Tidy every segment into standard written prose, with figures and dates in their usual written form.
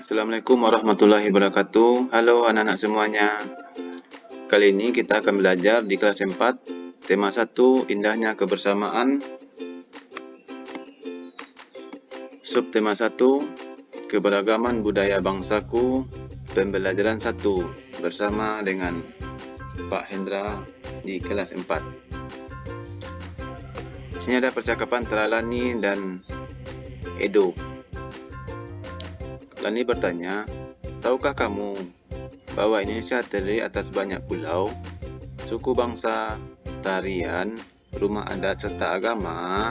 Assalamualaikum warahmatullahi wabarakatuh. Halo anak-anak semuanya. Kali ini kita akan belajar di kelas 4, tema 1, indahnya kebersamaan. Subtema 1, keberagaman budaya bangsaku, pembelajaran 1, bersama dengan Pak Hendra di kelas 4. Di sini ada percakapan antara Lani dan Edo. Lani bertanya, tahukah kamu bahwa Indonesia terdiri atas banyak pulau, suku bangsa, tarian, rumah adat, serta agama?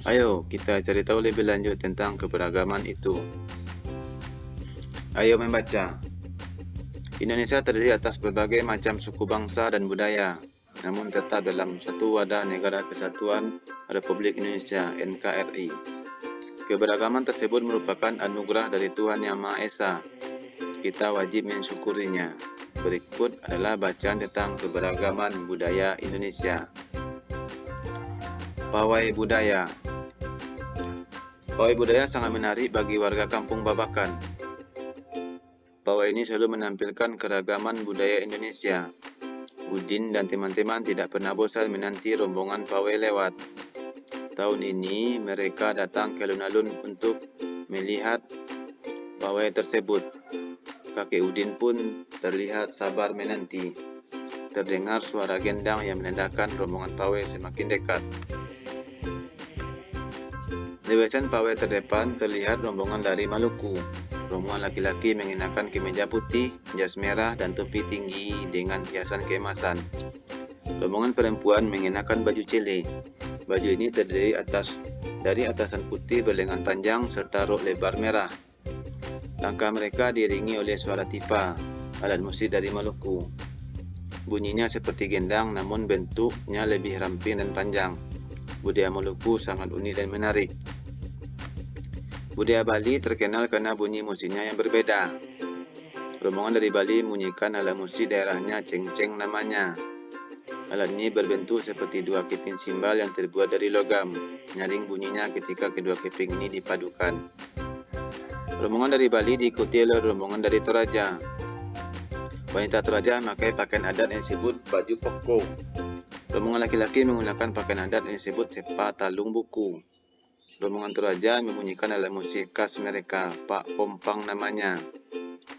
Ayo kita cari tahu lebih lanjut tentang keberagaman itu. Ayo membaca. Indonesia terdiri atas berbagai macam suku bangsa dan budaya, namun tetap dalam satu wadah Negara Kesatuan Republik Indonesia (NKRI). Keberagaman tersebut merupakan anugerah dari Tuhan Yang Maha Esa. Kita wajib mensyukurinya. Berikut adalah bacaan tentang keberagaman budaya Indonesia. Pawai budaya. Pawai budaya sangat menarik bagi warga kampung Babakan. Pawai ini selalu menampilkan keragaman budaya Indonesia. Udin dan teman-teman tidak pernah bosan menanti rombongan pawai lewat. Tahun ini mereka datang ke alun-alun untuk melihat pawai tersebut. Kakek Udin pun terlihat sabar menanti. Terdengar suara gendang yang menandakan rombongan pawai semakin dekat. Di wesan pawai terdepan terlihat rombongan dari Maluku. Rombongan laki-laki mengenakan kemeja putih, jas merah, dan topi tinggi dengan hiasan keemasan. Rombongan perempuan mengenakan baju cele. Baju ini terdiri dari atasan putih berlengan panjang serta rok lebar merah. Langkah mereka diiringi oleh suara tipa, alat musik dari Maluku. Bunyinya seperti gendang namun bentuknya lebih ramping dan panjang. Budaya Maluku sangat unik dan menarik. Budaya Bali terkenal karena bunyi musiknya yang berbeda. Rombongan dari Bali menyanyikan alat musik daerahnya cengceng namanya. Alat ini berbentuk seperti dua keping simbal yang terbuat dari logam. Nyaring bunyinya ketika kedua keping ini dipadukan. Rombongan dari Bali diikuti oleh rombongan dari Toraja. Wanita Toraja memakai pakaian adat yang disebut baju poko. Rombongan laki-laki menggunakan pakaian adat yang disebut sepa talung buku. Rombongan Toraja membunyikan alat musik khas mereka, Pak Pompang namanya.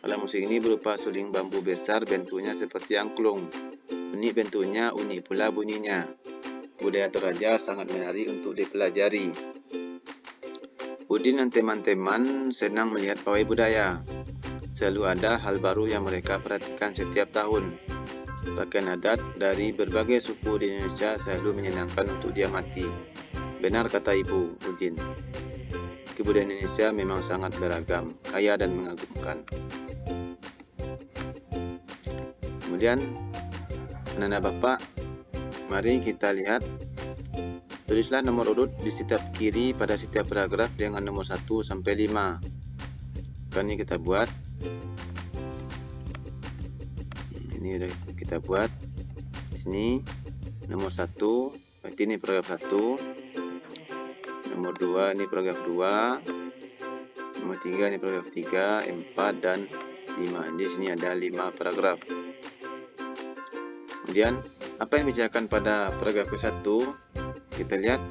Alat musik ini berupa suling bambu besar bentuknya seperti angklung. Unik bentuknya, unik pula bunyinya. Budaya Toraja sangat menarik untuk dipelajari. Udin dan teman-teman senang melihat pawai budaya. Selalu ada hal baru yang mereka perhatikan setiap tahun. Pakaian adat dari berbagai suku di Indonesia selalu menyenangkan untuk diamati. Benar kata Ibu Udin. Kebudayaan Indonesia memang sangat beragam, kaya dan mengagumkan. Kemudian anak-anak Bapak, mari kita lihat. Tulislah nomor urut di setiap kiri pada setiap paragraf dengan nomor 1 sampai 5. Ini kita buat. Ini sudah kita buat. Di sini nomor 1, berarti ini paragraf 1. Nomor 2 ini paragraf 2. Nomor 3 ini paragraf 3, 4 dan 5. Di sini ada 5 paragraf. Kemudian, apa yang dibicarakan pada paragraf ke-1? Kita lihat,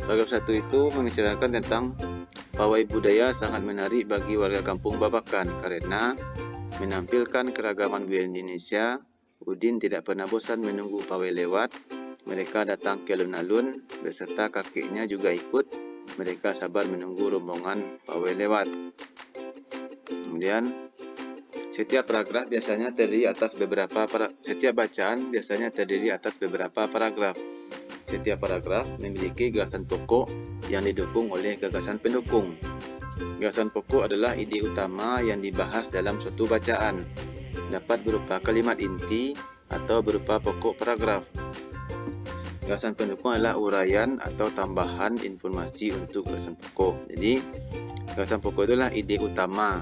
paragraf 1 itu membicarakan tentang pawai budaya sangat menarik bagi warga kampung Babakan karena menampilkan keragaman budaya Indonesia. Udin tidak pernah bosan menunggu pawai lewat. Mereka datang ke alun-alun beserta kakeknya juga ikut. Mereka sabar menunggu rombongan pawai lewat. Kemudian, setiap paragraf biasanya terdiri atas setiap bacaan biasanya terdiri atas beberapa paragraf. Setiap paragraf memiliki gagasan pokok yang didukung oleh gagasan pendukung. Gagasan pokok adalah ide utama yang dibahas dalam suatu bacaan. Dapat berupa kalimat inti atau berupa pokok paragraf. Gagasan pendukung adalah uraian atau tambahan informasi untuk gagasan pokok. Jadi, gagasan pokok itulah ide utama.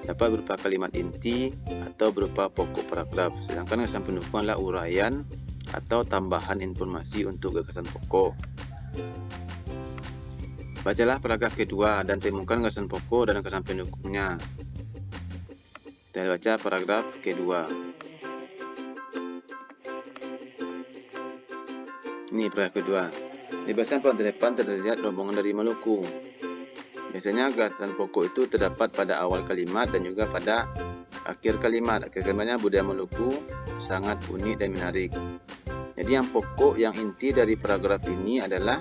Dapat berupa kalimat inti atau berupa pokok paragraf. Sedangkan gagasan pendukung adalah uraian atau tambahan informasi untuk gagasan pokok. Bacalah paragraf kedua dan temukan gagasan pokok dan gagasan pendukungnya. Kita baca paragraf kedua. Ini paragraf kedua. Di bahasan paling depan terlihat rombongan dari Maluku. Biasanya gagasan pokok itu terdapat pada awal kalimat dan juga pada akhir kalimat. Akhir kalimatnya budaya Maluku sangat unik dan menarik. Jadi yang pokok, yang inti dari paragraf ini adalah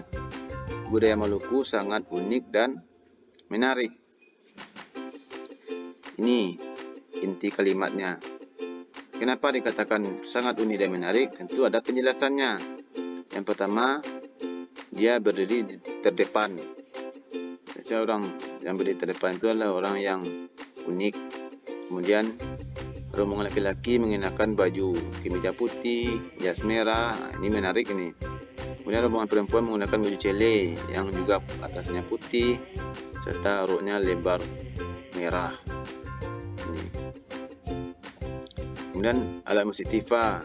budaya Maluku sangat unik dan menarik. Ini inti kalimatnya. Kenapa dikatakan sangat unik dan menarik? Tentu ada penjelasannya. Yang pertama, dia berdiri di terdepan. Biasanya orang yang berdiri terdepan itu adalah orang yang unik. Kemudian rombongan laki-laki mengenakan baju kemeja putih, jas merah. Ini menarik ini. Kemudian rombongan perempuan menggunakan baju cele yang juga atasnya putih serta roknya lebar merah. Ini. Kemudian alat musik tifa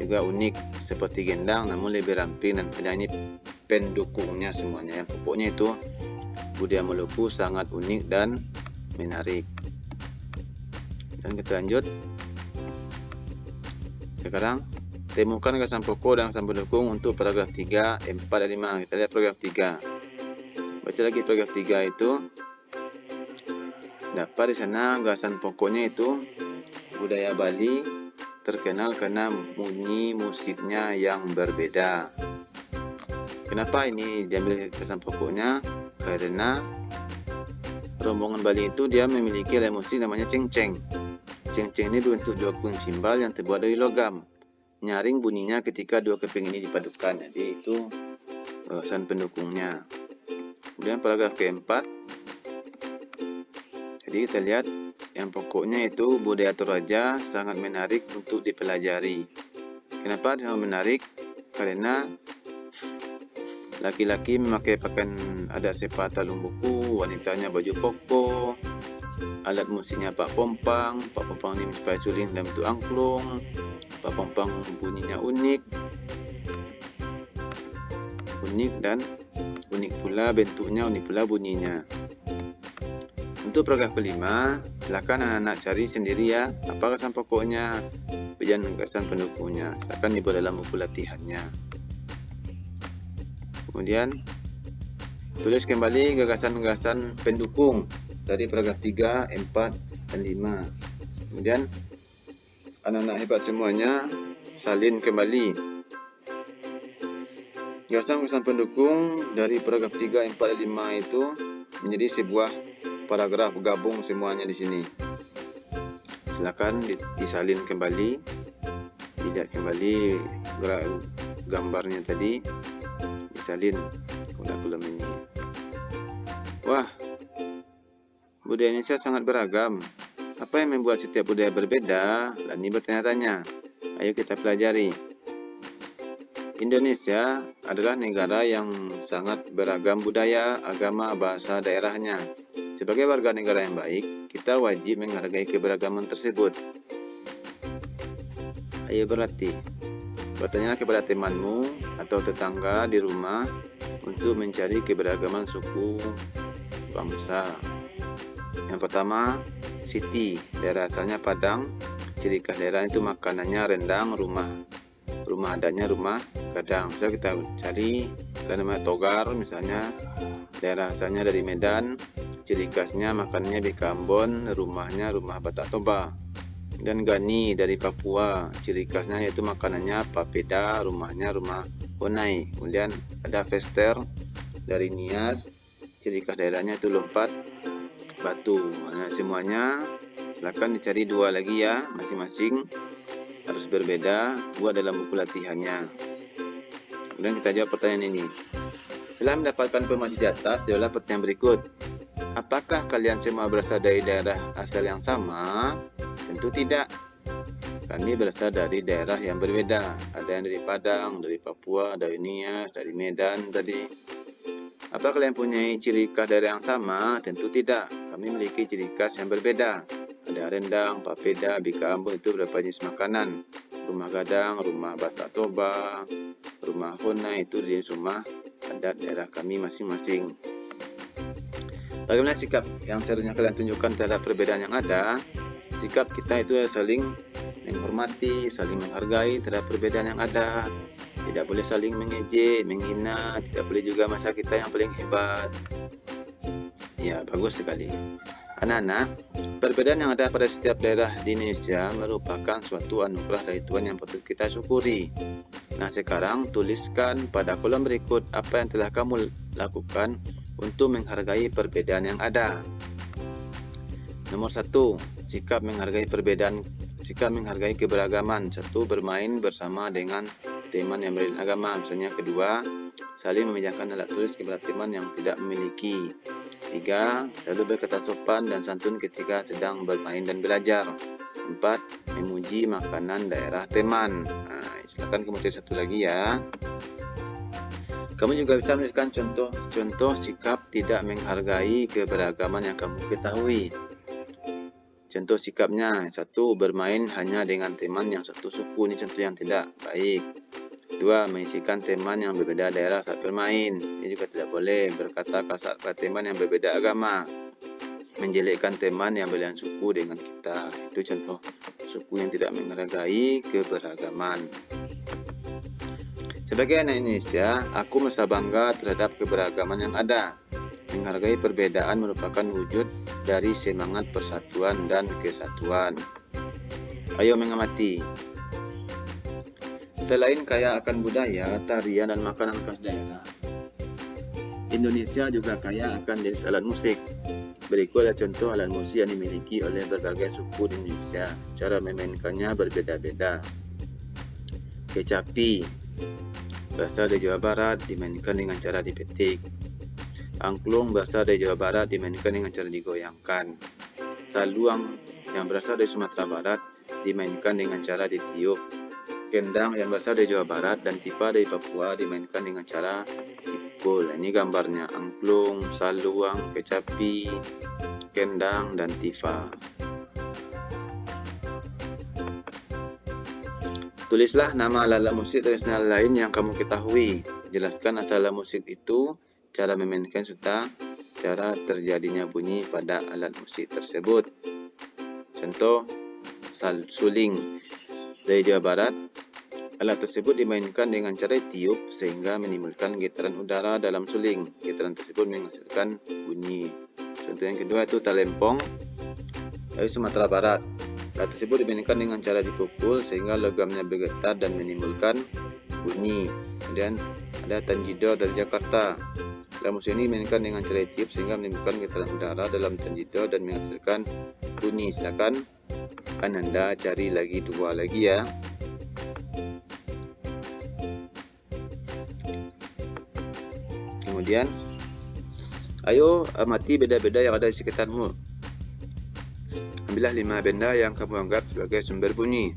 juga unik seperti gendang namun lebih ramping dan panjang. Ini pendukungnya semuanya. Yang pokoknya itu budaya Maluku sangat unik dan menarik. Dan kita lanjut. Sekarang temukan gagasan pokok dan gagasan pendukung untuk paragraf 3, 4, dan 5. Kita lihat paragraf 3. Baca lagi paragraf 3 itu. Dapat di sana gagasan pokoknya itu budaya Bali terkenal karena bunyi musiknya yang berbeda. Kenapa ini diambil gagasan pokoknya? Karena rombongan Bali itu dia memiliki alat musik namanya cengceng. Cengceng ini berbentuk dua keping simbal yang terbuat dari logam. Nyaring bunyinya ketika dua keping ini dipadukan. Jadi itu gagasan pendukungnya. Kemudian paragraf keempat. Jadi kita lihat yang pokoknya itu budaya Toraja sangat menarik untuk dipelajari. Kenapa sangat menarik? Karena laki-laki memakai pakaian adat sepat talung buku, wanitanya baju koko, alat musiknya pak pompang ini supaya suling dalam bentuk angklung, pak pompang bunyinya unik dan unik pula bentuknya, unik pula bunyinya. Untuk paragraf kelima, silakan anak-anak cari sendiri ya apa gagasan pokoknya dan gagasan pendukungnya. Silakan dibuat dalam buku latihannya. Kemudian tulis kembali gagasan-gagasan pendukung dari paragraf 3, 4, dan 5. Kemudian anak-anak hebat semuanya salin kembali gagasan-gagasan pendukung dari paragraf 3, 4, dan 5 itu menjadi sebuah paragraf gabung semuanya di sini. Silakan disalin kembali, dilihat kembali gambarnya tadi, disalin kolom ini. Wah, budaya Indonesia sangat beragam. Apa yang membuat setiap budaya berbeda? Lani bertanya-tanya. Ayo kita pelajari. Indonesia adalah negara yang sangat beragam budaya, agama, bahasa daerahnya. Sebagai warga negara yang baik, kita wajib menghargai keberagaman tersebut. Ayo berlatih. Bertanyalah kepada temanmu atau tetangga di rumah untuk mencari keberagaman suku bangsa. Yang pertama, Siti, daerah asalnya Padang. Ciri khas daerah itu makanannya rendang, rumah adatnya rumah Gadang. So kita cari namanya Togar misalnya, daerah asalnya dari Medan. Ciri khasnya makanannya bika ambon, rumahnya rumah Batak Toba. Dan Gani dari Papua, ciri khasnya yaitu makanannya papeda, rumahnya rumah Honai. Kemudian ada Vester dari Nias, ciri khas daerahnya itu lompat batu. Nah, semuanya silakan dicari dua lagi ya, masing-masing harus berbeda, buat dalam buku latihannya. Kemudian kita jawab pertanyaan ini. Setelah mendapatkan informasi di atas, jawablah pertanyaan berikut. Apakah kalian semua berasal dari daerah asal yang sama? Tentu tidak. Kami berasal dari daerah yang berbeda. Ada yang dari Padang, dari Papua, dari Nias, dari Medan tadi. Apa kalian punya ciri khas daerah yang sama? Tentu tidak. Kami memiliki ciri khas yang berbeda. Ada rendang, papeda, bika ambon, itu beberapa jenis makanan. rumah gadang, rumah Batak Toba, rumah Hona itu jenis rumah adat daerah kami masing-masing. Bagaimana sikap yang seharusnya kalian tunjukkan terhadap perbedaan yang ada? Sikap kita itu saling menghormati, saling menghargai terhadap perbedaan yang ada. Tidak boleh saling mengejek, menghina, tidak boleh juga masa kita yang paling hebat. Ya, bagus sekali. Anak-anak, perbedaan yang ada pada setiap daerah di Indonesia merupakan suatu anugerah dari Tuhan yang patut kita syukuri. Nah, sekarang tuliskan pada kolom berikut apa yang telah kamu lakukan untuk menghargai perbedaan yang ada. Nomor 1, sikap menghargai perbedaan, sikap menghargai keberagaman. 1, bermain bersama dengan teman yang berbeda agama. Misalnya. 2, saling meminjamkan alat tulis kepada teman yang tidak memiliki. 3, selalu berkata sopan dan santun ketika sedang bermain dan belajar. 4, memuji makanan daerah teman. Nah, silakan kamu tulis satu lagi ya. Kamu juga bisa menuliskan contoh sikap tidak menghargai keberagaman yang kamu ketahui. Contoh sikapnya, 1, bermain hanya dengan teman yang satu suku. Ini contoh yang tidak baik. 2, mengisikan teman yang berbeda daerah saat bermain. Ini juga tidak boleh. Berkata kasar pada teman yang berbeda agama. Menjelekkan teman yang berbeda suku dengan kita. Itu contoh suku yang tidak menghargai keberagaman. Sebagai anak Indonesia, aku merasa bangga terhadap keberagaman yang ada. Menghargai perbedaan merupakan wujud dari semangat persatuan dan kesatuan. Ayo mengamati. Selain kaya akan budaya, tarian, dan makanan khas daerah, Indonesia juga kaya akan jenis alat musik. Berikut adalah contoh alat musik yang dimiliki oleh berbagai suku di Indonesia. Cara memainkannya berbeda-beda. Kecapi, berasal dari Jawa Barat, dimainkan dengan cara dipetik. Angklung, berasal dari Jawa Barat, dimainkan dengan cara digoyangkan. Saluang, yang berasal dari Sumatera Barat, dimainkan dengan cara ditiup. Kendang, yang berasal dari Jawa Barat, dan tifa dari Papua, dimainkan dengan cara dipukul. Ini gambarnya: angklung, saluang, kecapi, kendang, dan tifa. Tulislah nama alat musik tradisional lain yang kamu ketahui. Jelaskan asal alat musik itu, cara memainkan, serta cara terjadinya bunyi pada alat musik tersebut. Contoh, suling dari Jawa Barat. Alat tersebut dimainkan dengan cara tiup sehingga menimbulkan getaran udara dalam suling. Getaran tersebut menghasilkan bunyi. Contoh yang kedua itu talempong dari Sumatera Barat. Alat tersebut dimainkan dengan cara dipukul sehingga logamnya bergetar dan menimbulkan bunyi. Kemudian ada tanjidor dari Jakarta. Alat musik ini dimainkan dengan cara tiup sehingga menimbulkan getaran udara dalam tanjidor dan menghasilkan bunyi. Silakan Anda cari lagi 2 lagi ya. Kemudian, ayo amati benda-benda yang ada di sekitarmu. Ambillah 5 benda yang kamu anggap sebagai sumber bunyi.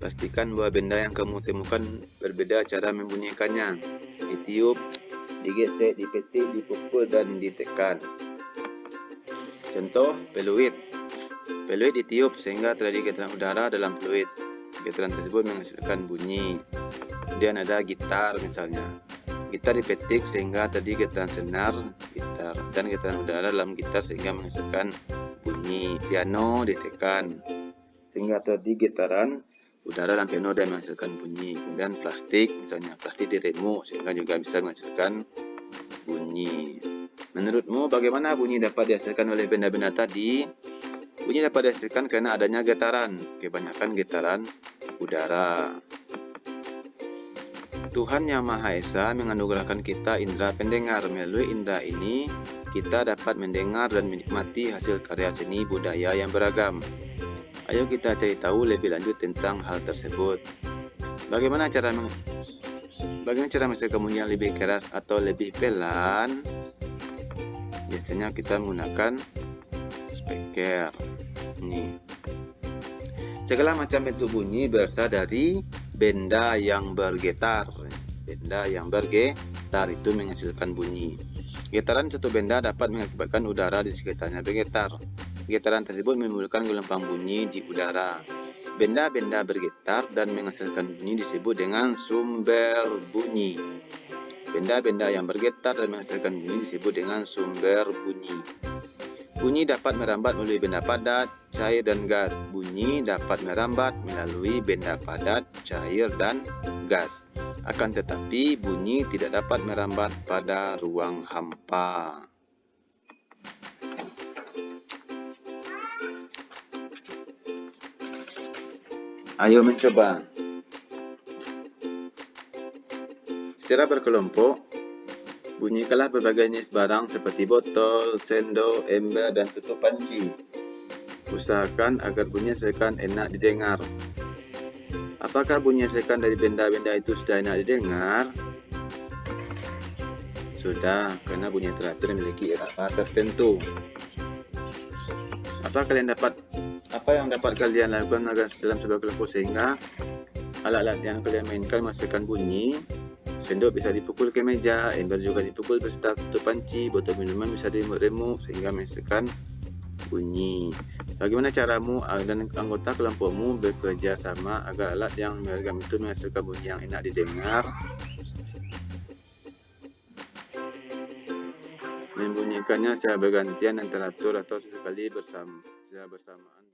Pastikan bahwa benda yang kamu temukan berbeda cara membunyikannya. Ditiup, digesek, dipetik, dipukul, dan ditekan. Contoh, peluit. Peluit ditiup sehingga terjadi getaran udara dalam peluit. Getaran tersebut menghasilkan bunyi. Kemudian ada gitar misalnya. Gitar dipetik sehingga terjadi getaran senar gitar dan getaran udara dalam gitar sehingga menghasilkan bunyi. Piano ditekan sehingga terjadi getaran udara dalam piano dan menghasilkan bunyi. Kemudian plastik, misalnya plastik diremuk sehingga juga bisa menghasilkan bunyi. Menurutmu bagaimana bunyi dapat dihasilkan oleh benda-benda tadi? Bunyi dapat dihasilkan karena adanya getaran, kebanyakan getaran udara. Tuhan Yang Maha Esa menganugerahkan kita indera pendengar. Melalui indera ini, kita dapat mendengar dan menikmati hasil karya seni budaya yang beragam. Ayo kita cari tahu lebih lanjut tentang hal tersebut. Bagaimana cara menghasilkan bunyi yang lebih keras atau lebih pelan? Biasanya kita menggunakan speaker. Ini. Segala macam bentuk bunyi berasal dari benda yang bergetar. Benda yang bergetar itu menghasilkan bunyi. Getaran suatu benda dapat mengakibatkan udara di sekitarnya bergetar. Getaran tersebut menimbulkan gelombang bunyi di udara. Benda-benda bergetar dan menghasilkan bunyi disebut dengan sumber bunyi. Benda-benda yang bergetar dan menghasilkan bunyi disebut dengan sumber bunyi. Bunyi dapat merambat melalui benda padat, cair, dan gas. Bunyi dapat merambat melalui benda padat, cair, dan gas. Akan tetapi, bunyi tidak dapat merambat pada ruang hampa. Ayo mencoba. Secara berkelompok, bunyikanlah berbagai jenis barang seperti botol, sendok, ember, dan tutup panci. Usahakan agar bunyi hasilkan enak didengar. Apakah bunyi hasilkan dari benda-benda itu sudah enak didengar? Sudah, karena bunyi teratur memiliki irama tertentu. Apa yang dapat kalian lakukan dalam sebuah kelompok sehingga alat-alat yang kalian mainkan menghasilkan bunyi? Sendok bisa dipukul ke meja, ember juga dipukul beserta tutup panci, botol minuman bisa diremuk sehingga menghasilkan bunyi. Bagaimana caramu dan anggota kelompokmu bekerja sama agar alat yang beragam itu menghasilkan bunyi yang enak didengar? Membunyikannya secara bergantian dan teratur atau sesekali bersamaan.